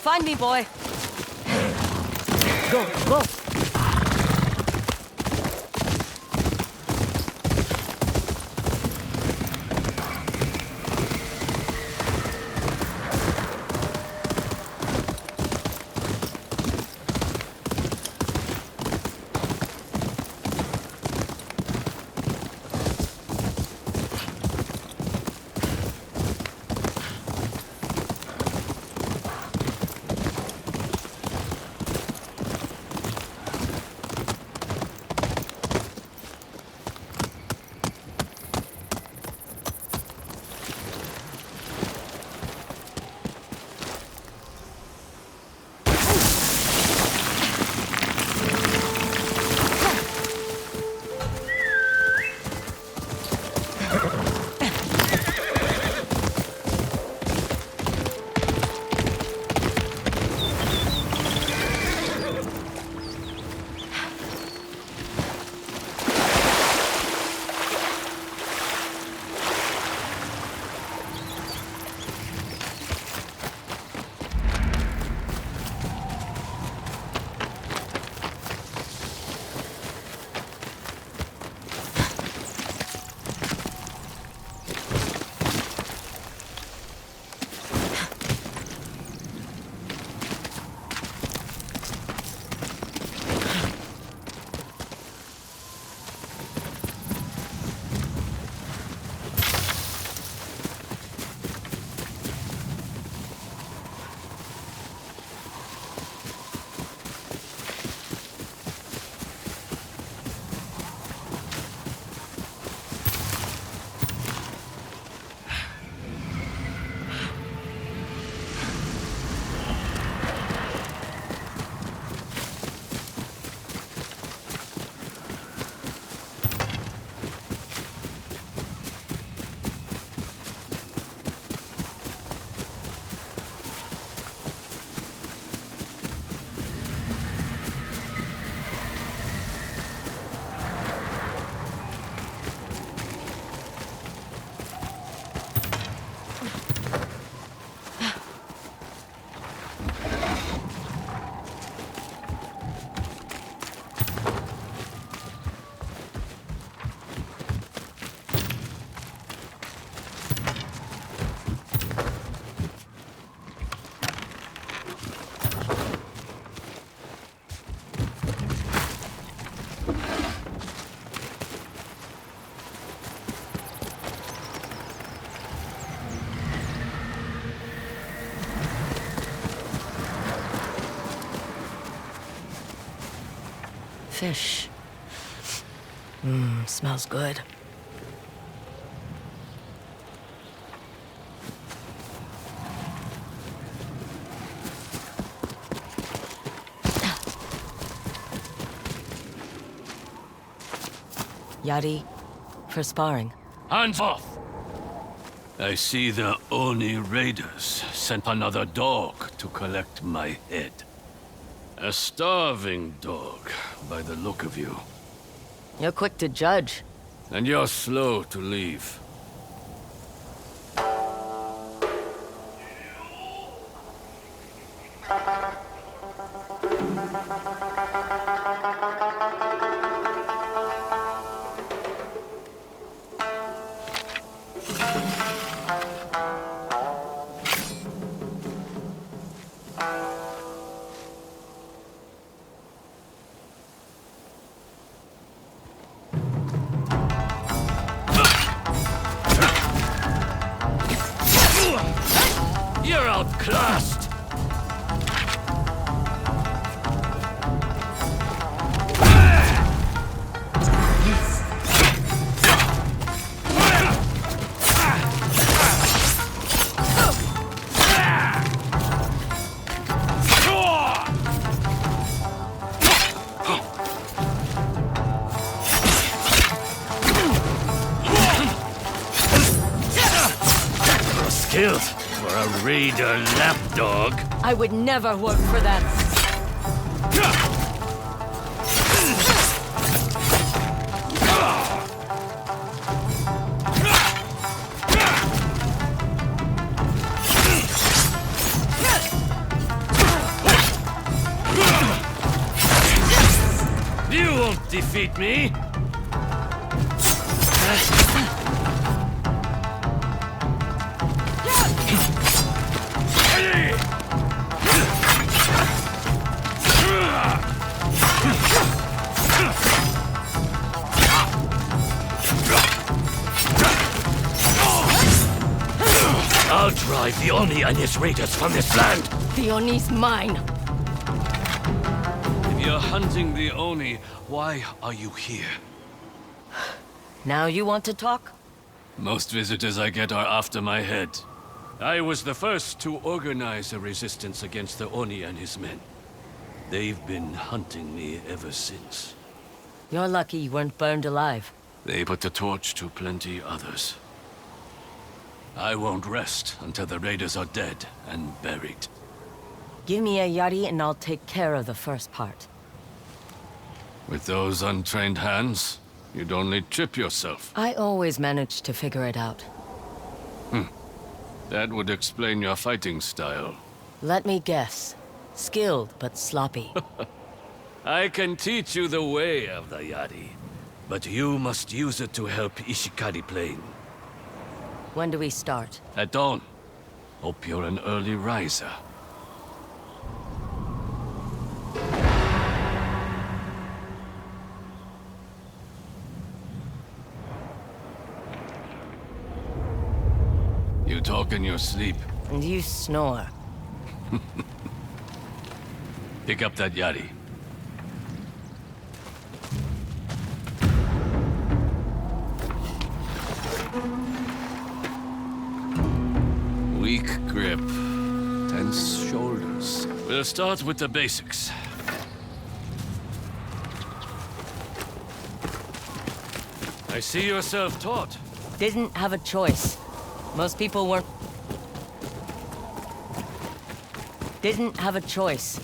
Find me, boy. Go, go. Fish. Smells good. Yari, for sparring. Hands off! I see the Oni raiders sent another dog to collect my head. A starving dog, by the look of you. You're quick to judge. And you're slow to leave. You're outclassed! Skills for a raider lapdog. I would never work for them. defeat me? I'll drive the Oni and his raiders from this land! The Oni's mine. If you're hunting the Oni, why are you here? Now you want to talk? Most visitors I get are after my head. I was the first to organize a resistance against the Oni and his men. They've been hunting me ever since. You're lucky you weren't burned alive. They put the torch to plenty others. I won't rest until the raiders are dead and buried. Give me a Yari and I'll take care of the first part. With those untrained hands, you'd only trip yourself. I always manage to figure it out. That would explain your fighting style. Let me guess. Skilled, but sloppy. I can teach you the way of the Yari, but you must use it to help Ishikari Plain. When do we start? At dawn. Hope you're an early riser. You talk in your sleep. And you snore. Pick up that Yari. Weak grip, tense shoulders. We'll start with the basics. I see you're self-taught. Didn't have a choice. Most people weren't... Didn't have a choice.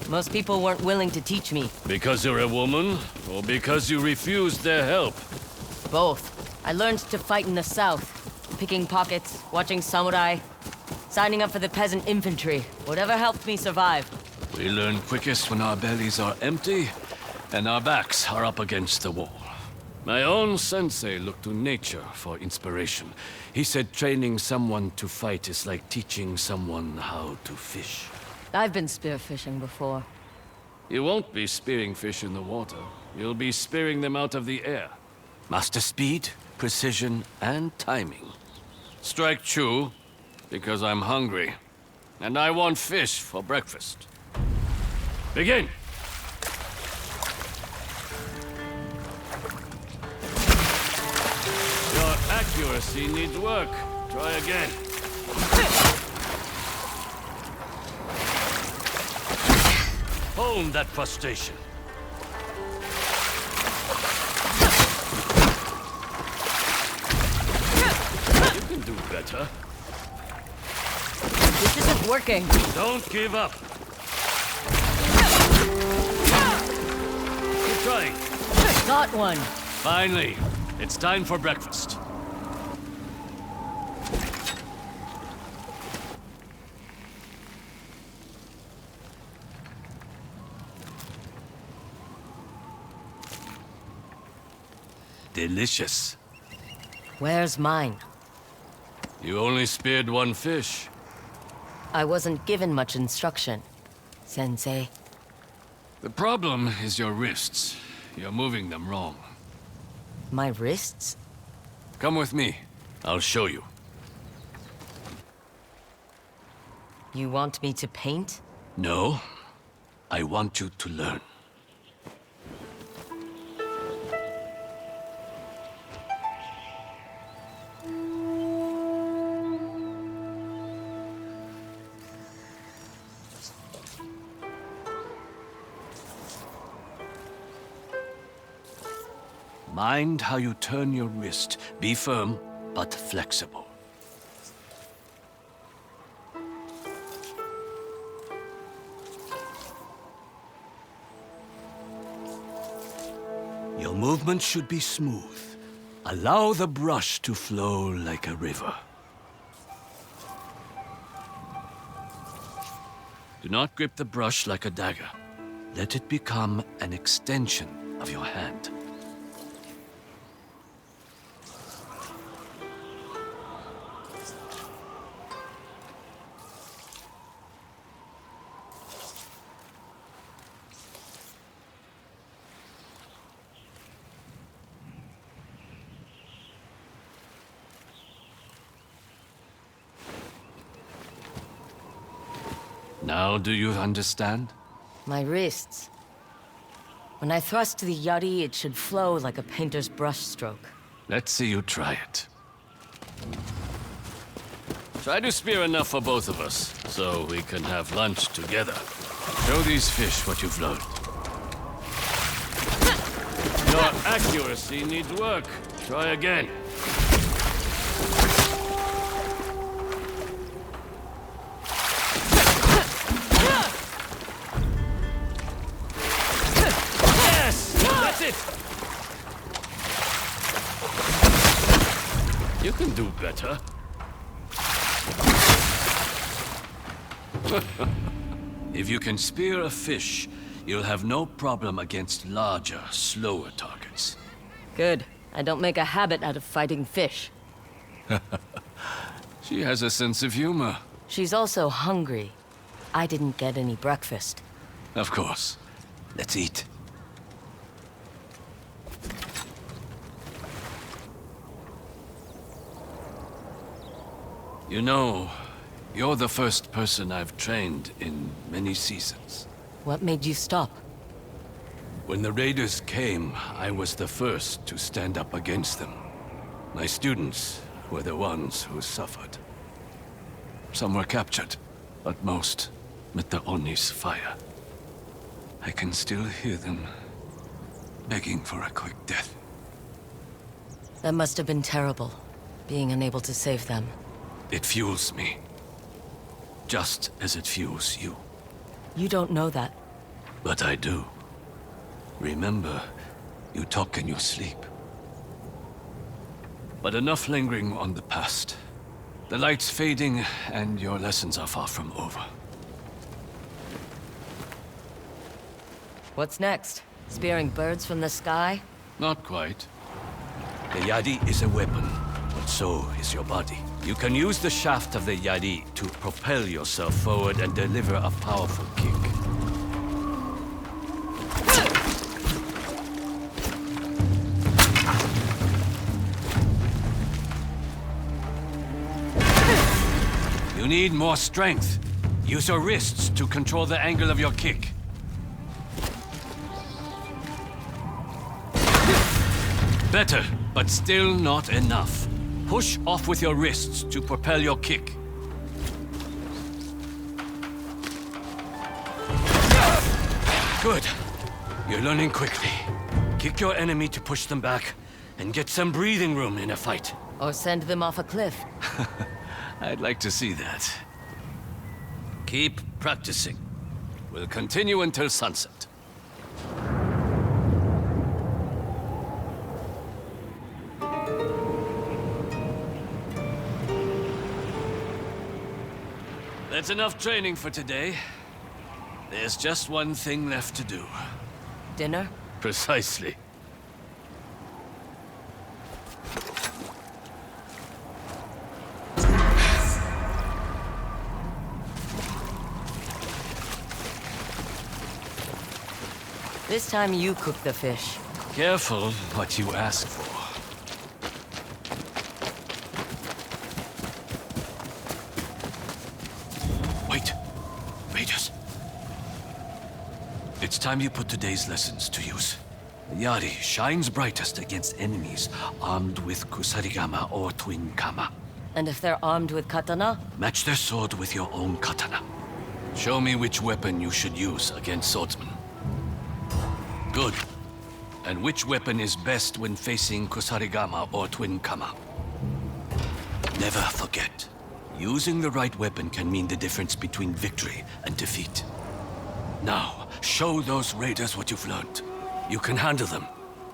Most people weren't willing to teach me. Because you're a woman, or because you refused their help? Both. I learned to fight in the south. Picking pockets, watching samurai, signing up for the peasant infantry. Whatever helped me survive. We learn quickest when our bellies are empty, and our backs are up against the wall. My own sensei looked to nature for inspiration. He said training someone to fight is like teaching someone how to fish. I've been spearfishing before. You won't be spearing fish in the water. You'll be spearing them out of the air. Master speed, precision, and timing. Strike true, because I'm hungry. And I want fish for breakfast. Begin! Your accuracy needs work. Try again. Hone that frustration. You can do better. This isn't working. Don't give up. Keep trying. Got one. Finally, it's time for breakfast. Delicious. Where's mine? You only speared one fish. I wasn't given much instruction, Sensei. The problem is your wrists. You're moving them wrong. My wrists? Come with me. I'll show you. You want me to paint? No. I want you to learn. Mind how you turn your wrist. Be firm, but flexible. Your movement should be smooth. Allow the brush to flow like a river. Do not grip the brush like a dagger. Let it become an extension of your hand. Now do you understand? My wrists. When I thrust the Yari, it should flow like a painter's brushstroke. Let's see you try it. Try to spear enough for both of us, so we can have lunch together. Show these fish what you've learned. Your accuracy needs work. Try again. You can do better. If you can spear a fish, you'll have no problem against larger, slower targets. Good. I don't make a habit out of fighting fish. She has a sense of humor. She's also hungry. I didn't get any breakfast. Of course. Let's eat. You know, you're the first person I've trained in many seasons. What made you stop? When the raiders came, I was the first to stand up against them. My students were the ones who suffered. Some were captured, but most met the Oni's fire. I can still hear them begging for a quick death. That must have been terrible, being unable to save them. It fuels me, just as it fuels you. You don't know that. But I do. Remember, you talk in your sleep. But enough lingering on the past. The light's fading, and your lessons are far from over. What's next? Spearing birds from the sky? Not quite. The Yari is a weapon, but so is your body. You can use the shaft of the Yari to propel yourself forward and deliver a powerful kick. You need more strength. Use your wrists to control the angle of your kick. Better, but still not enough. Push off with your wrists to propel your kick. Good. You're learning quickly. Kick your enemy to push them back, and get some breathing room in a fight. Or send them off a cliff? I'd like to see that. Keep practicing. We'll continue until sunset. That's enough training for today. There's just one thing left to do. Dinner? Precisely. This time you cook the fish. Careful what you ask for. Wait. Raiders. It's time you put today's lessons to use. Yari shines brightest against enemies armed with kusarigama or twin kama. And if they're armed with katana? Match their sword with your own katana. Show me which weapon you should use against swordsmen. Good. And which weapon is best when facing kusarigama or twin kama? Never forget. Using the right weapon can mean the difference between victory and defeat. Now, show those raiders what you've learned. You can handle them.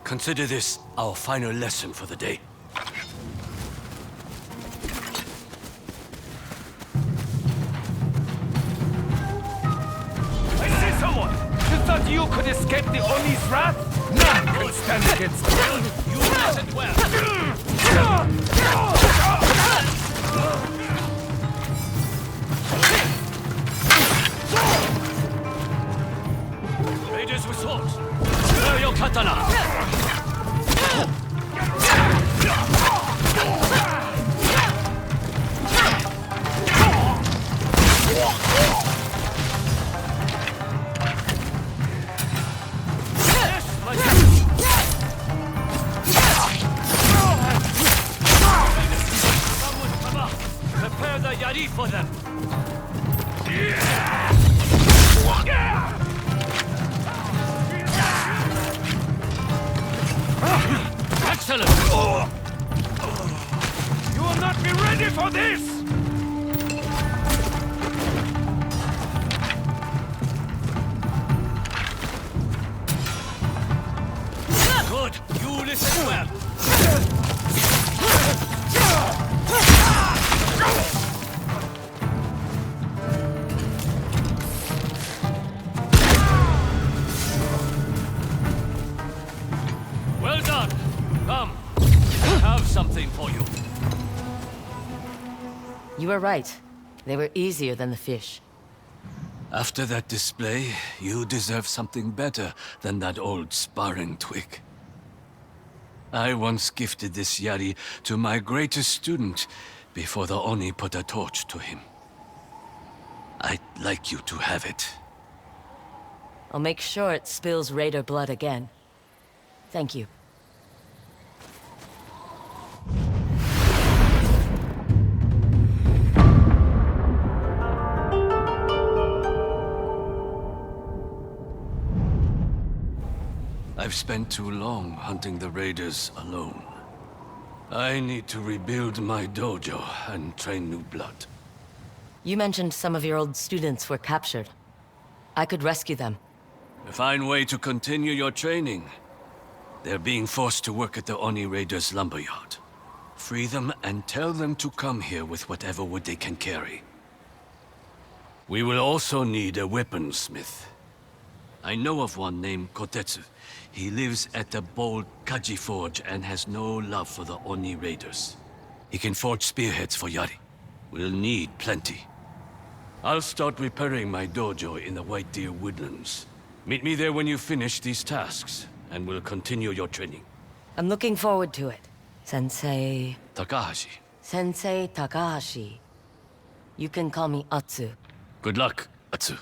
Consider this our final lesson for the day. I see someone! You thought you could escape the Oni's wrath? Don't stand against them. You listen well. Raiders with swords. Throw your katana. Prepare the Yari for them! Excellent! You will not be ready for this! Good! You listen well! Well done! Come! I have something for you. You were right. They were easier than the fish. After that display, you deserve something better than that old sparring twig. I once gifted this Yari to my greatest student before the Oni put a torch to him. I'd like you to have it. I'll make sure it spills Raider blood again. Thank you. I've spent too long hunting the raiders alone. I need to rebuild my dojo and train new blood. You mentioned some of your old students were captured. I could rescue them. A fine way to continue your training. They're being forced to work at the Oni Raiders' lumberyard. Free them and tell them to come here with whatever wood they can carry. We will also need a weaponsmith. I know of one named Kotetsu. He lives at the bold Kaji Forge and has no love for the Oni Raiders. He can forge spearheads for Yari. We'll need plenty. I'll start repairing my dojo in the White Deer Woodlands. Meet me there when you finish these tasks, and we'll continue your training. I'm looking forward to it. Sensei... Takahashi. Sensei Takahashi. You can call me Atsu. Good luck, Atsu.